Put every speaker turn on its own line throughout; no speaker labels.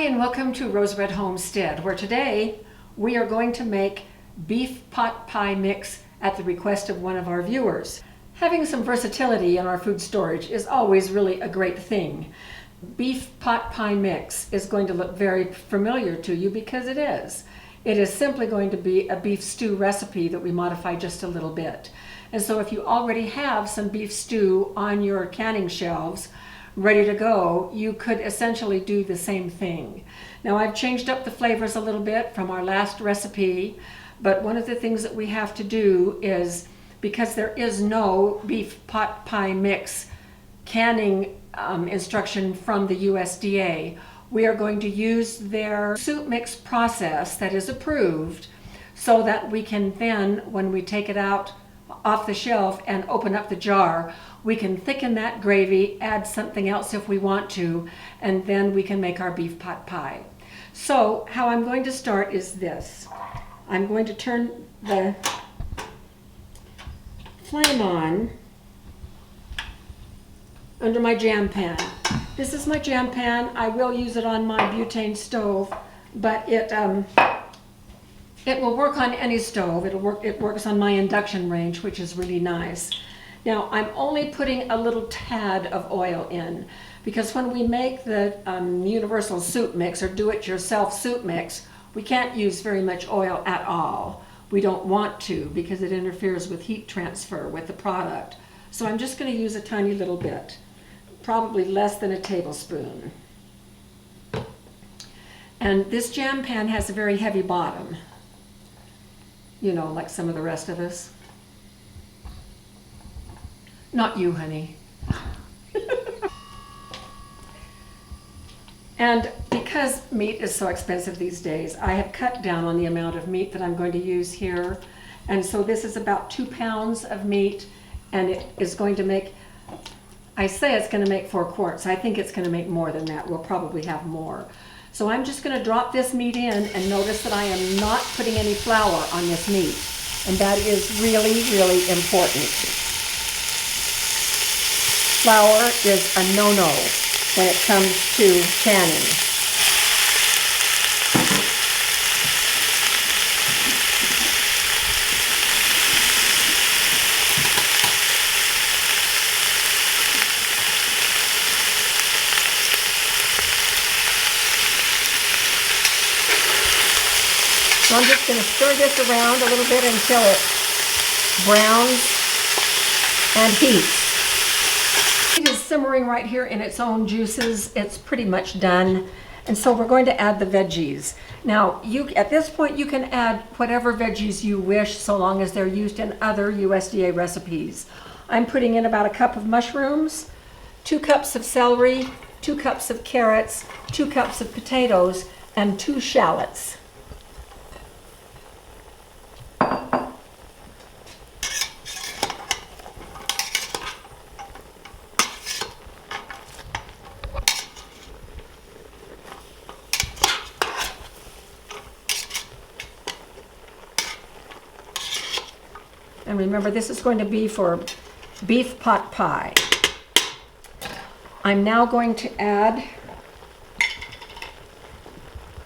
and welcome to Rose Red Homestead, where today we are going to make beef pot pie mix at the request of one of our viewers. Having some versatility in our food storage is always really a great thing. Beef pot pie mix is going to look very familiar to you because it is. It is simply going to be a beef stew recipe that we modify just a little bit. And so if you already have some beef stew on your canning shelves ready to go, you could essentially do the same thing. Now I've changed up the flavors a little bit from our last recipe, but one of the things that we have to do is, because there is no beef pot pie mix canning instruction from the USDA, we are going to use their soup mix process that is approved so that we can then, when we take it out off the shelf and open up the jar, we can thicken that gravy, add something else if we want to, and then we can make our beef pot pie. So how I'm going to start is this. I'm going to turn the flame on under my jam pan. This is my jam pan. I will use it on my butane stove, but it will work on any stove. It works on my induction range, which is really nice. Now I'm only putting a little tad of oil in, because when we make the universal soup mix or do-it-yourself soup mix, we can't use very much oil at all. We don't want to, because it interferes with heat transfer with the product. So I'm just going to use a tiny little bit, probably less than a tablespoon. And this jam pan has a very heavy bottom, you know, like some of the rest of us. Not you, honey. And because meat is so expensive these days, I have cut down on the amount of meat that I'm going to use here. And so this is about 2 pounds of meat, and it is going to make, I say it's going to make 4 quarts. I think it's going to make more than that. We'll probably have more. So I'm just going to drop this meat in, and notice that I am not putting any flour on this meat. And that is really, really important. Flour is a no-no when it comes to canning. So I'm just going to stir this around a little bit until it browns and heats. It is simmering right here in its own juices. It's pretty much done. And so we're going to add the veggies. Now, at this point, you can add whatever veggies you wish, so long as they're used in other USDA recipes. I'm putting in about a cup of mushrooms, 2 cups of celery, 2 cups of carrots, 2 cups of potatoes, and 2 shallots. And remember, this is going to be for beef pot pie. I'm now going to add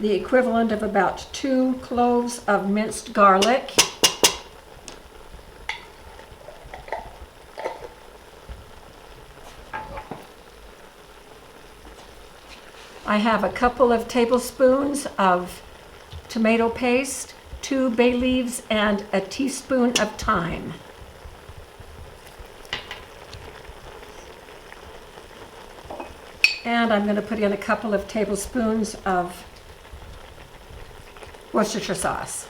the equivalent of about 2 cloves of minced garlic. I have a couple of tablespoons of tomato paste, 2 bay leaves, and a teaspoon of thyme. And I'm going to put in a couple of tablespoons of Worcestershire sauce.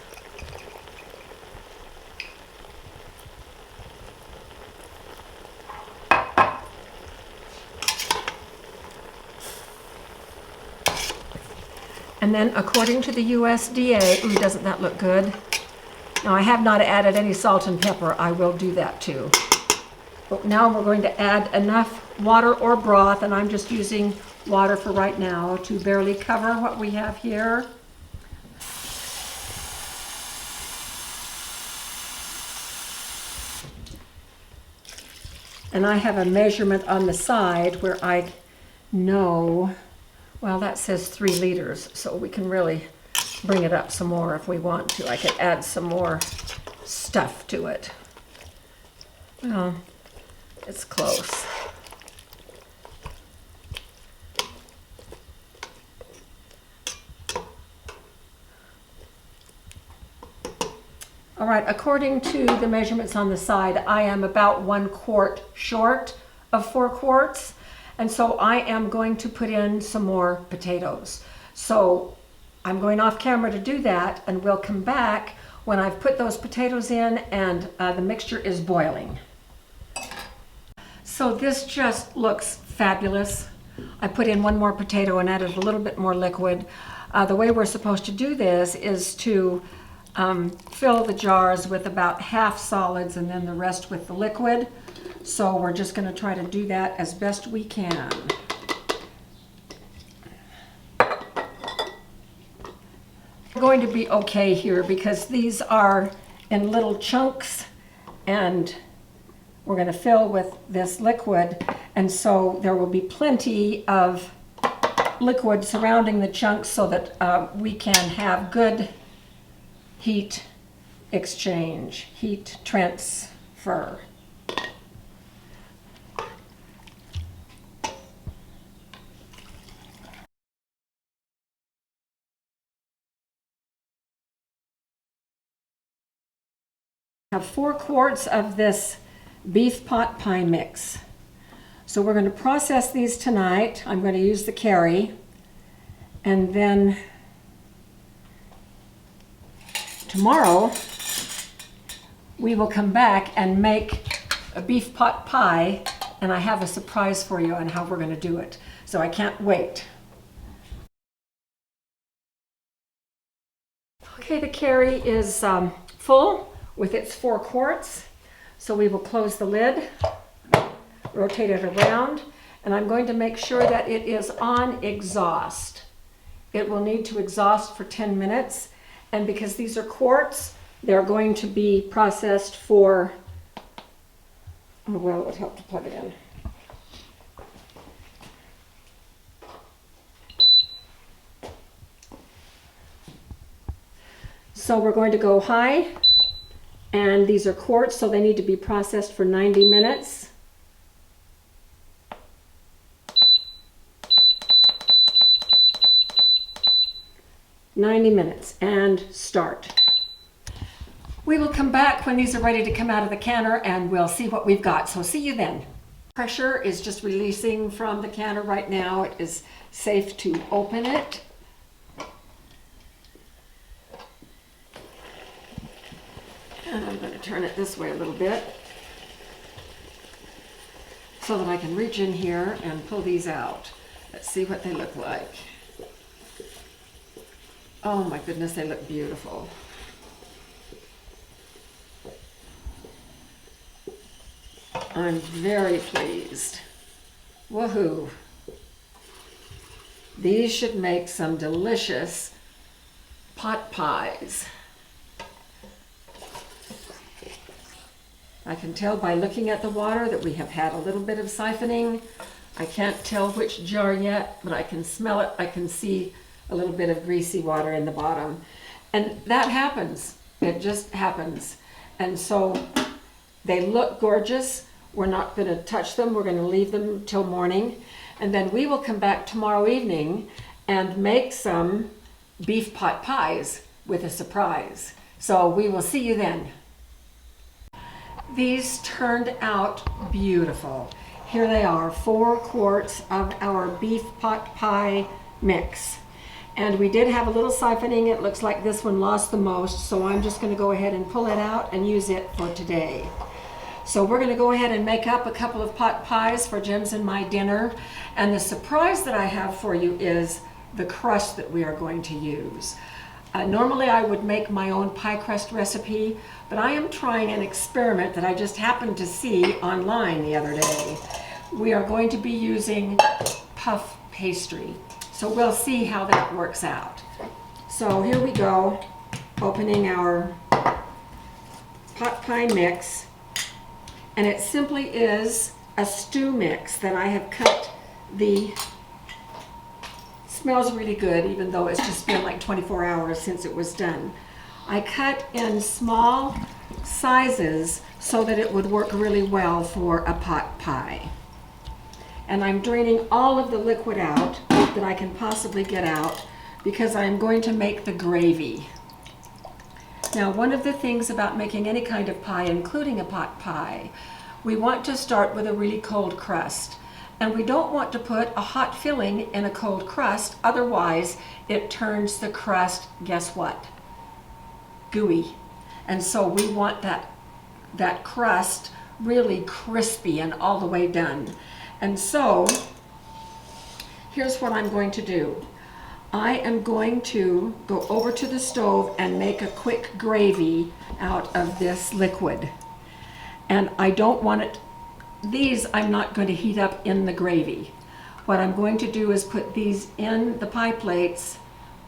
And then, according to the USDA, ooh, doesn't that look good? Now, I have not added any salt and pepper. I will do that too. But now we're going to add enough water or broth, and I'm just using water for right now to barely cover what we have here. And I have a measurement on the side where I know Well, that says 3 liters, so we can really bring it up some more if we want to. I could add some more stuff to it. Well, it's close. All right, according to the measurements on the side, I am about 1 quart short of 4 quarts. And so I am going to put in some more potatoes. So I'm going off camera to do that, and we'll come back when I've put those potatoes in and the mixture is boiling. So this just looks fabulous. I put in 1 more potato and added a little bit more liquid. The way we're supposed to do this is to fill the jars with about half solids and then the rest with the liquid. So we're just going to try to do that as best we can. We're going to be okay here because these are in little chunks and we're going to fill with this liquid, and so there will be plenty of liquid surrounding the chunks so that we can have good heat exchange, heat transfer. I have 4 quarts of this beef pot pie mix. So we're going to process these tonight. I'm going to use the carry, and then tomorrow we will come back and make a beef pot pie, and I have a surprise for you on how we're going to do it. So I can't wait. Okay, the carry is full with its 4 quarts. So we will close the lid, rotate it around, and I'm going to make sure that it is on exhaust. It will need to exhaust for 10 minutes, and because these are quarts, they're going to be processed for, oh well, it would help to plug it in. So we're going to go high, and these are quarts, so they need to be processed for 90 minutes. And start. We will come back when these are ready to come out of the canner and we'll see what we've got. So see you then. Pressure is just releasing from the canner right now. It is safe to open it. And I'm going to turn it this way a little bit so that I can reach in here and pull these out. Let's see what they look like. Oh my goodness, they look beautiful. I'm very pleased. Woohoo! These should make some delicious pot pies. I can tell by looking at the water that we have had a little bit of siphoning. I can't tell which jar yet, but I can smell it. I can see a little bit of greasy water in the bottom. And that happens. It just happens. And so they look gorgeous. We're not going to touch them. We're going to leave them till morning. And then we will come back tomorrow evening and make some beef pot pies with a surprise. So we will see you then. These turned out beautiful. Here they are, 4 quarts of our beef pot pie mix. And we did have a little siphoning. It looks like this one lost the most, so I'm just going to go ahead and pull it out and use it for today. So we're going to go ahead and make up a couple of pot pies for Jim's and my dinner. And the surprise that I have for you is the crust that we are going to use. Normally I would make my own pie crust recipe, but I am trying an experiment that I just happened to see online the other day. We are going to be using puff pastry. So we'll see how that works out. So here we go, opening our pot pie mix. And it simply is a stew mix that I have cut the smells really good, even though it's just been like 24 hours since it was done. I cut in small sizes so that it would work really well for a pot pie. And I'm draining all of the liquid out that I can possibly get out because I'm going to make the gravy. Now, one of the things about making any kind of pie, including a pot pie, we want to start with a really cold crust. And we don't want to put a hot filling in a cold crust, otherwise it turns the crust, guess what? Gooey. And so we want that crust really crispy and all the way done. And so here's what I'm going to do. I am going to go over to the stove and make a quick gravy out of this liquid. And I don't want it, these I'm not going to heat up in the gravy. What I'm going to do is put these in the pie plates,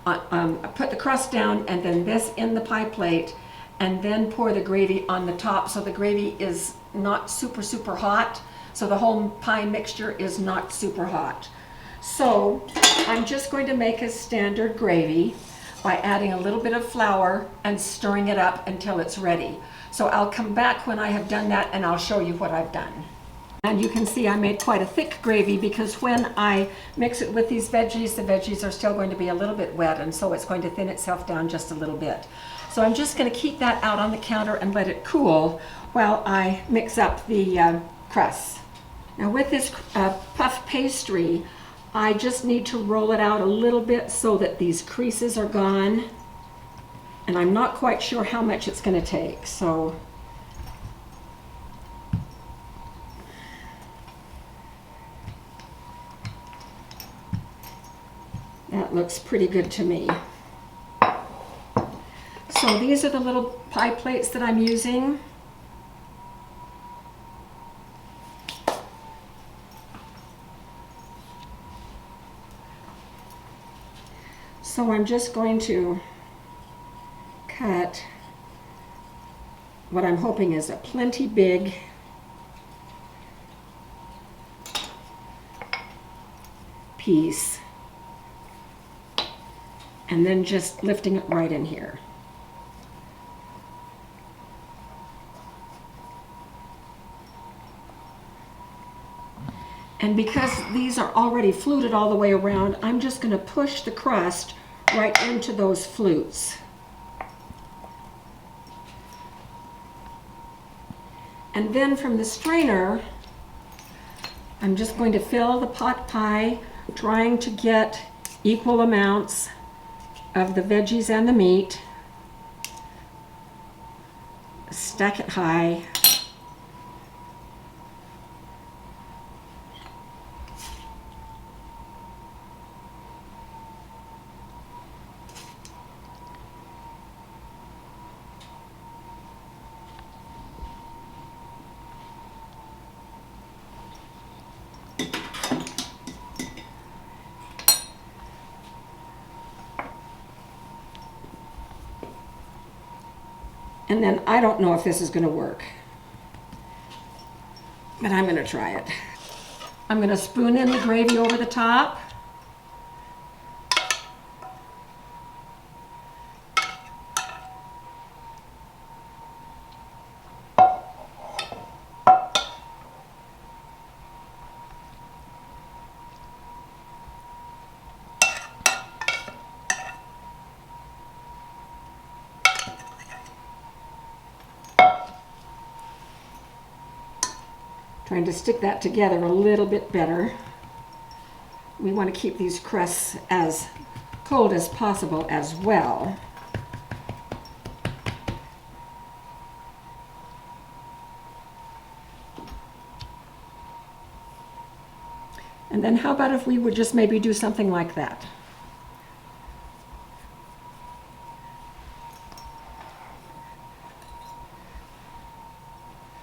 put the crust down and then this in the pie plate, and then pour the gravy on the top so the gravy is not super hot, so the whole pie mixture is not super hot. So I'm just going to make a standard gravy by adding a little bit of flour and stirring it up until it's ready. So I'll come back when I have done that and I'll show you what I've done. And you can see I made quite a thick gravy because when I mix it with these veggies, the veggies are still going to be a little bit wet, and so it's going to thin itself down just a little bit. So I'm just going to keep that out on the counter and let it cool while I mix up the crust. Now with this puff pastry, I just need to roll it out a little bit so that these creases are gone. And I'm not quite sure how much it's going to take, so that looks pretty good to me. So these are the little pie plates that I'm using. So I'm just going to cut what I'm hoping is a plenty big piece, and then just lifting it right in here. And because these are already fluted all the way around, I'm just going to push the crust right into those flutes. And then from the strainer, I'm just going to fill the pot pie, trying to get equal amounts of the veggies and the meat. Stack it high. And then I don't know if this is going to work, but I'm going to try it. I'm going to spoon in the gravy over the top. Trying to stick that together a little bit better. We want to keep these crusts as cold as possible as well. And then how about if we would just maybe do something like that?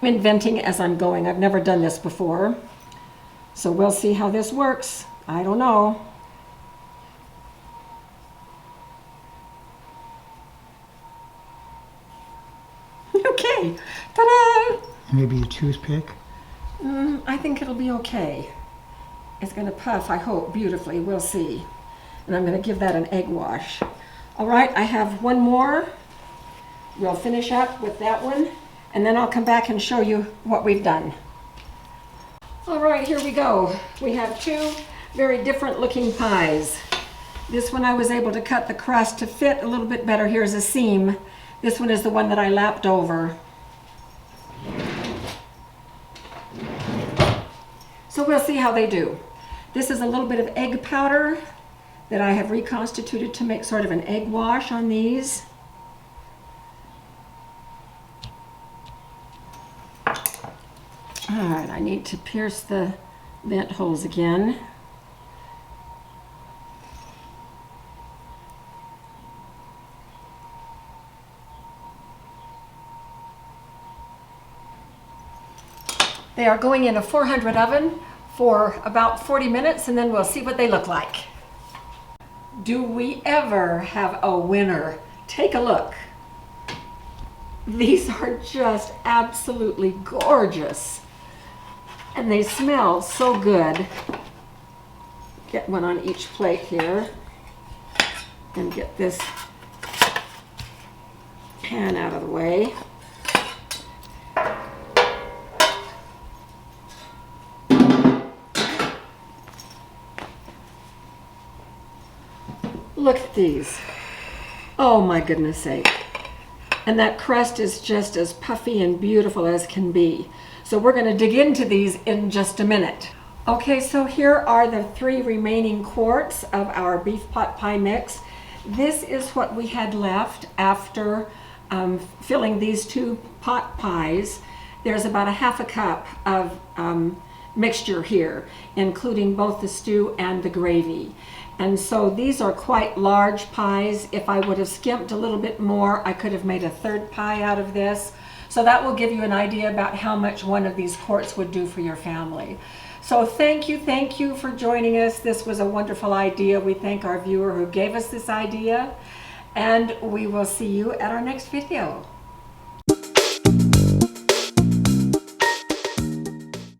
I'm inventing as I'm going. I've never done this before. So we'll see how this works. I don't know. Okay. Ta-da!
Maybe a toothpick?
I think it'll be okay. It's going to puff, I hope, beautifully. We'll see. and I'm going to give that an egg wash. All right, I have one more. We'll finish up with that one, and then I'll come back and show you what we've done. All right, here we go. We have two very different looking pies. This one I was able to cut the crust to fit a little bit better. Here's a seam. This one is the one that I lapped over. So we'll see how they do. This is a little bit of egg powder that I have reconstituted to make sort of an egg wash on these. All right, I need to pierce the vent holes again. They are going in a 400 oven for about 40 minutes, and then we'll see what they look like. Do we ever have a winner? Take a look. These are just absolutely gorgeous. And they smell so good. Get one on each plate here. And get this pan out of the way. Look at these. Oh my goodness sake. And that crust is just as puffy and beautiful as can be. So we're going to dig into these in just a minute. Okay, so here are the 3 remaining quarts of our beef pot pie mix. This is what we had left after filling these 2 pot pies. There's about a half a cup of mixture here, including both the stew and the gravy. And so these are quite large pies. If I would have skimped a little bit more, I could have made a 3rd pie out of this. So that will give you an idea about how much one of these quarts would do for your family. So thank you for joining us. This was a wonderful idea. We thank our viewer who gave us this idea, and we will see you at our next video.